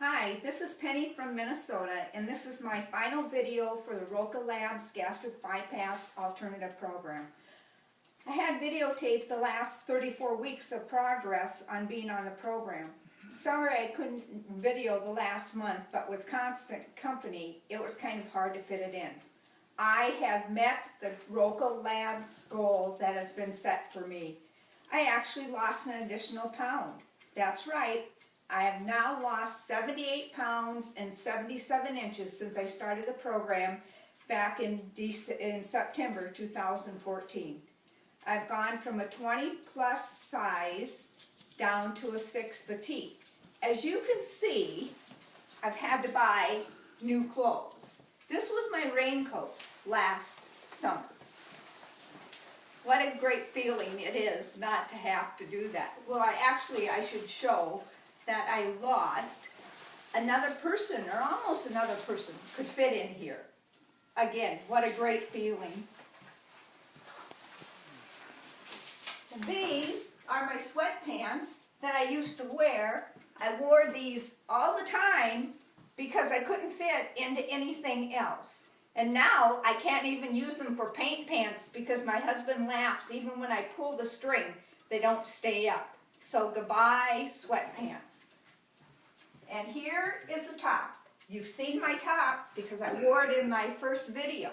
Hi, this is Penny from Minnesota, and this is my final video for the Roca Labs Gastric Bypass Alternative Program. I had videotaped the last 34 weeks of progress on being on the program. Sorry I couldn't video the last month, but with constant company, it was kind of hard to fit it in. I have met the Roca Labs goal that has been set for me. I actually lost an additional pound. That's right. I have now lost 78 pounds and 77 inches since I started the program back in September 2014. I've gone from a 20 plus size down to a 6 petite. As you can see, I've had to buy new clothes. This was my raincoat last summer. What a great feeling it is not to have to do that. Well, I should show that I lost. Another person, or almost another person, could fit in here. Again, what a great feeling. These are my sweatpants that I used to wear. I wore these all the time because I couldn't fit into anything else. And now I can't even use them for paint pants because my husband laughs. Even when I pull the string, they don't stay up. So goodbye sweatpants. And here is the top. You've seen my top because I wore it in my first video.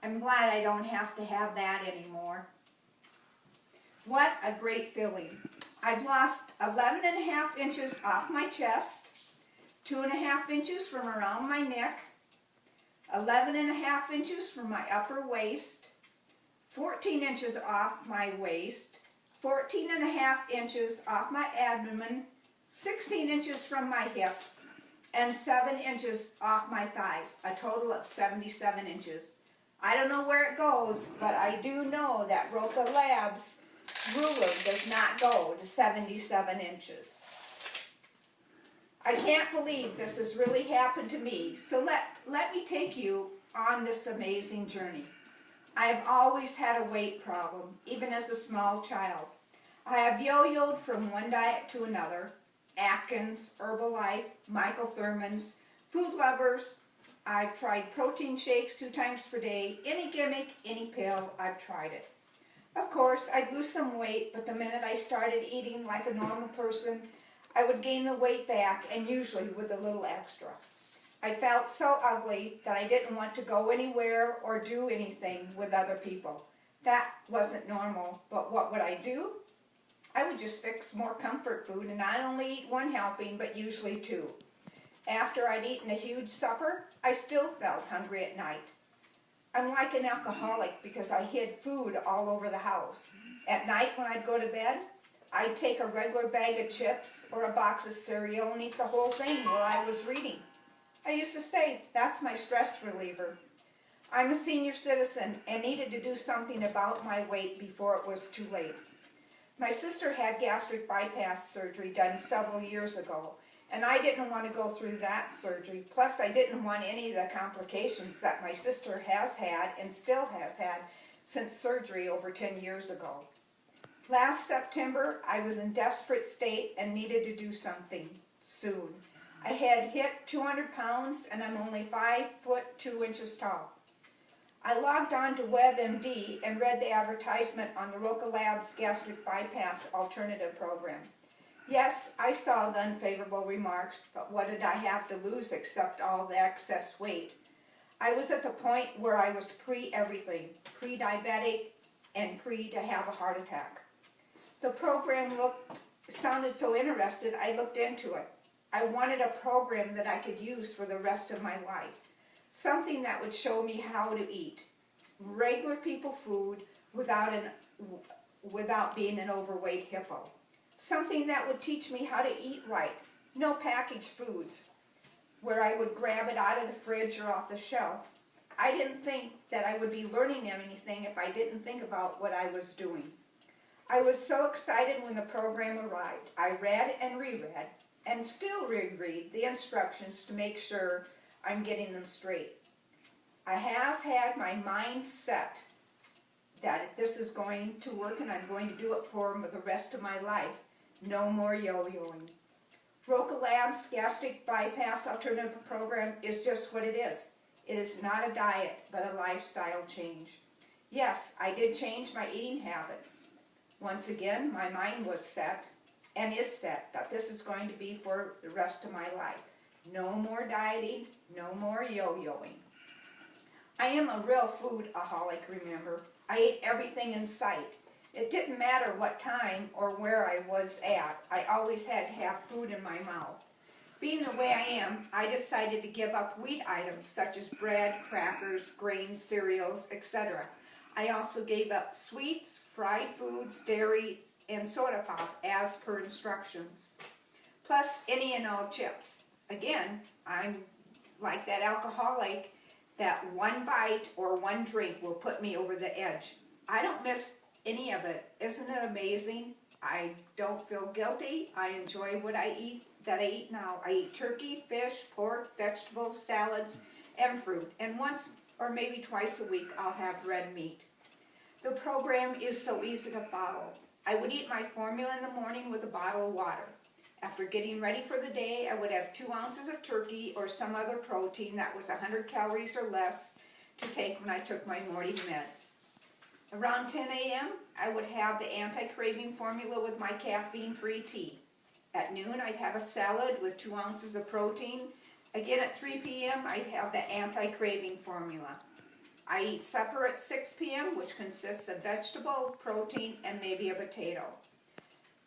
I'm glad I don't have to have that anymore. What a great feeling. I've lost 11.5 inches off my chest, 2.5 inches from around my neck, 11.5 inches from my upper waist, 14 inches off my waist, 14.5 inches off my abdomen, 16 inches from my hips, and 7 inches off my thighs, a total of 77 inches. I don't know where it goes, but I do know that Roca Labs ruler does not go to 77 inches. I can't believe this has really happened to me, so let me take you on this amazing journey. I have always had a weight problem, even as a small child. I have yo-yoed from one diet to another. Atkins, Herbalife, Michael Thurman's, Food Lovers. I've tried protein shakes 2 times per day. Any gimmick, any pill, I've tried it. Of course, I'd lose some weight, but the minute I started eating like a normal person, I would gain the weight back, and usually with a little extra. I felt so ugly that I didn't want to go anywhere or do anything with other people. That wasn't normal, but what would I do? I would just fix more comfort food and not only eat 1 helping, but usually 2. After I'd eaten a huge supper, I still felt hungry at night. I'm like an alcoholic because I hid food all over the house. At night when I'd go to bed, I'd take a regular bag of chips or a box of cereal and eat the whole thing while I was reading. I used to say, that's my stress reliever. I'm a senior citizen and needed to do something about my weight before it was too late. My sister had gastric bypass surgery done several years ago, and I didn't want to go through that surgery. Plus, I didn't want any of the complications that my sister has had and still has had since surgery over 10 years ago. Last September, I was in desperate state and needed to do something soon. I had hit 200 pounds and I'm only 5 foot 2 inches tall. I logged on to WebMD and read the advertisement on the Roca Labs Gastric Bypass Alternative Program. Yes, I saw the unfavorable remarks, but what did I have to lose except all the excess weight? I was at the point where I was pre-everything, pre-diabetic and pre to have a heart attack. The program sounded so interested, I looked into it. I wanted a program that I could use for the rest of my life. Something that would show me how to eat regular people food without being an overweight hippo. Something that would teach me how to eat right. No packaged foods where I would grab it out of the fridge or off the shelf. I didn't think that I would be learning anything if I didn't think about what I was doing. I was so excited when the program arrived. I read and reread and still reread the instructions to make sure I'm getting them straight. I have had my mind set that this is going to work and I'm going to do it for the rest of my life. No more yo-yoing. Roca Labs BABS, gastric bypass alternative program, is just what it is. It is not a diet, but a lifestyle change. Yes, I did change my eating habits. Once again, my mind was set, and is set, that this is going to be for the rest of my life. No more dieting, no more yo-yoing. I am a real foodaholic, remember. I ate everything in sight. It didn't matter what time or where I was at. I always had to have food in my mouth. Being the way I am, I decided to give up wheat items such as bread, crackers, grains, cereals, etc. I also gave up sweets, fried foods, dairy, and soda pop as per instructions. Plus any and all chips. Again, I'm like that alcoholic that one bite or one drink will put me over the edge. I don't miss any of it. Isn't it amazing? I don't feel guilty. I enjoy what I eat now. I eat turkey, fish, pork, vegetables, salads, and fruit. And once or maybe twice a week, I'll have red meat. The program is so easy to follow. I would eat my formula in the morning with a bottle of water. After getting ready for the day, I would have 2 ounces of turkey or some other protein that was 100 calories or less to take when I took my morning meds. Around 10 a.m., I would have the anti-craving formula with my caffeine-free tea. At noon, I'd have a salad with 2 ounces of protein. Again, at 3 p.m., I'd have the anti-craving formula. I eat supper at 6 p.m., which consists of vegetable, protein, and maybe a potato.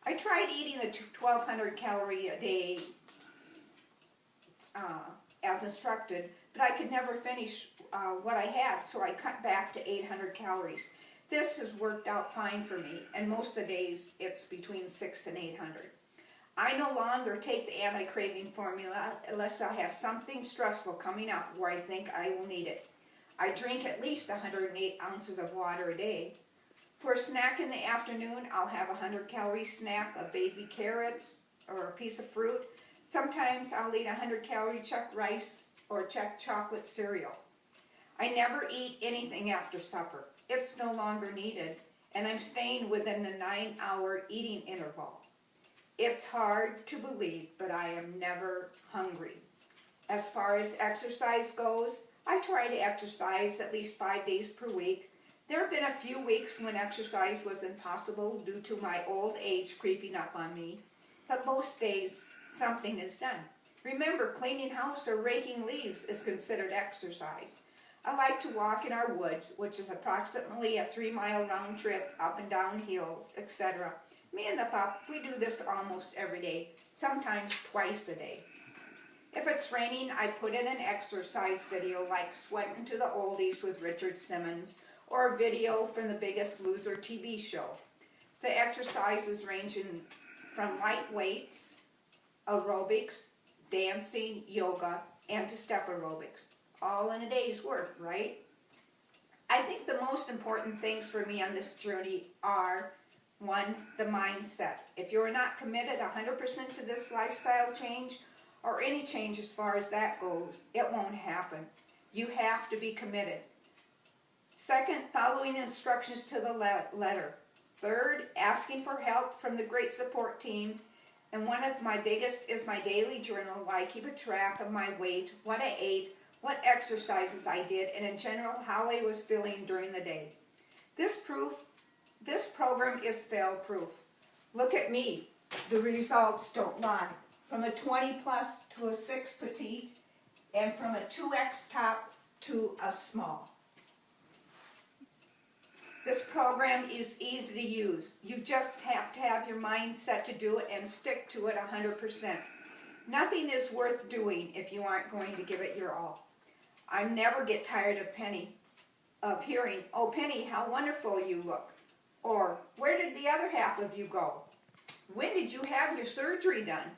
I tried eating the 1,200 calorie a day as instructed, but I could never finish what I had, so I cut back to 800 calories. This has worked out fine for me, and most of the days it's between 600 and 800. I no longer take the anti-craving formula unless I have something stressful coming up where I think I will need it. I drink at least 108 ounces of water a day. For a snack in the afternoon, I'll have a 100-calorie snack of baby carrots or a piece of fruit. Sometimes I'll eat 100-calorie chuck rice or chuck chocolate cereal. I never eat anything after supper. It's no longer needed, and I'm staying within the 9-hour eating interval. It's hard to believe, but I am never hungry. As far as exercise goes, I try to exercise at least 5 days per week. There have been a few weeks when exercise was impossible due to my old age creeping up on me, but most days something is done. Remember, cleaning house or raking leaves is considered exercise. I like to walk in our woods, which is approximately a 3-mile round trip up and down hills, etc. Me and the pup, we do this almost every day, sometimes twice a day. If it's raining, I put in an exercise video like Sweating to the Oldies with Richard Simmons, or a video from the Biggest Loser TV show. The exercises range from light weights, aerobics, dancing, yoga, and to step aerobics. All in a day's work, right? I think the most important things for me on this journey are, 1, the mindset. If you're not committed 100% to this lifestyle change, or any change as far as that goes, it won't happen. You have to be committed. 2nd, following the instructions to the letter. 3rd, asking for help from the great support team. And one of my biggest is my daily journal, where I keep a track of my weight, what I ate, what exercises I did, and in general, how I was feeling during the day. This program is fail-proof. Look at me. The results don't lie. From a 20 plus to a 6 petite, and from a 2X top to a small. This program is easy to use. You just have to have your mind set to do it and stick to it 100%. Nothing is worth doing if you aren't going to give it your all. I never get tired of hearing, "Oh, Penny, how wonderful you look." Or, "Where did the other half of you go? When did you have your surgery done?"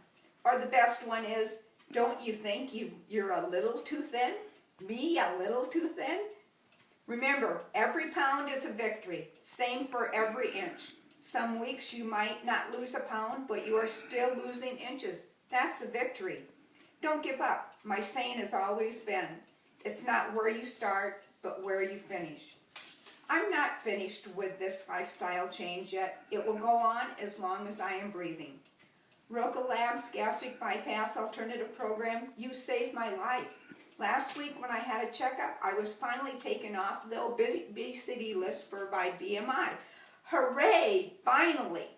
Or the best one is, "Don't you think you're a little too thin? Me, a little too thin?" Remember, every pound is a victory. Same for every inch. Some weeks you might not lose a pound, but you are still losing inches. That's a victory. Don't give up. My saying has always been, it's not where you start, but where you finish. I'm not finished with this lifestyle change yet. It will go on as long as I am breathing. Roca Labs Gastric Bypass Alternative Program, you saved my life. Last week when I had a checkup, I was finally taken off the obesity list by BMI. Hooray, finally!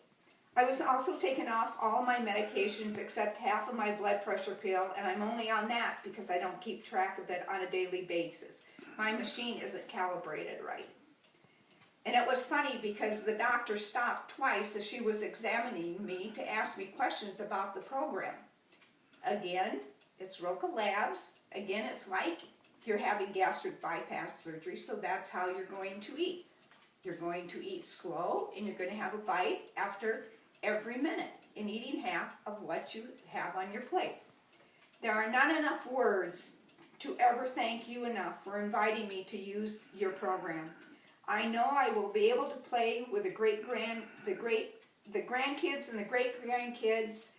I was also taken off all my medications except half of my blood pressure pill, and I'm only on that because I don't keep track of it on a daily basis. My machine isn't calibrated right. And it was funny because the doctor stopped twice as she was examining me to ask me questions about the program. Again, it's Roca Labs. Again, it's like you're having gastric bypass surgery, so that's how you're going to eat. You're going to eat slow, and you're going to have a bite after every minute and eating half of what you have on your plate. There are not enough words to ever thank you enough for inviting me to use your program. I know I will be able to play with the grandkids and the great-grandkids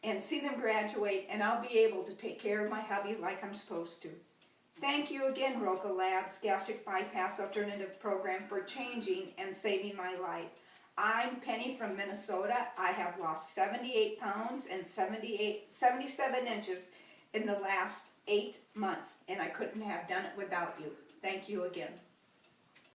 and see them graduate, and I'll be able to take care of my hubby like I'm supposed to. Thank you again, Roca Labs Gastric Bypass Alternative Program, for changing and saving my life. I'm Penny from Minnesota. I have lost 78 pounds and 77 inches in the last 8 months, and I couldn't have done it without you. Thank you again.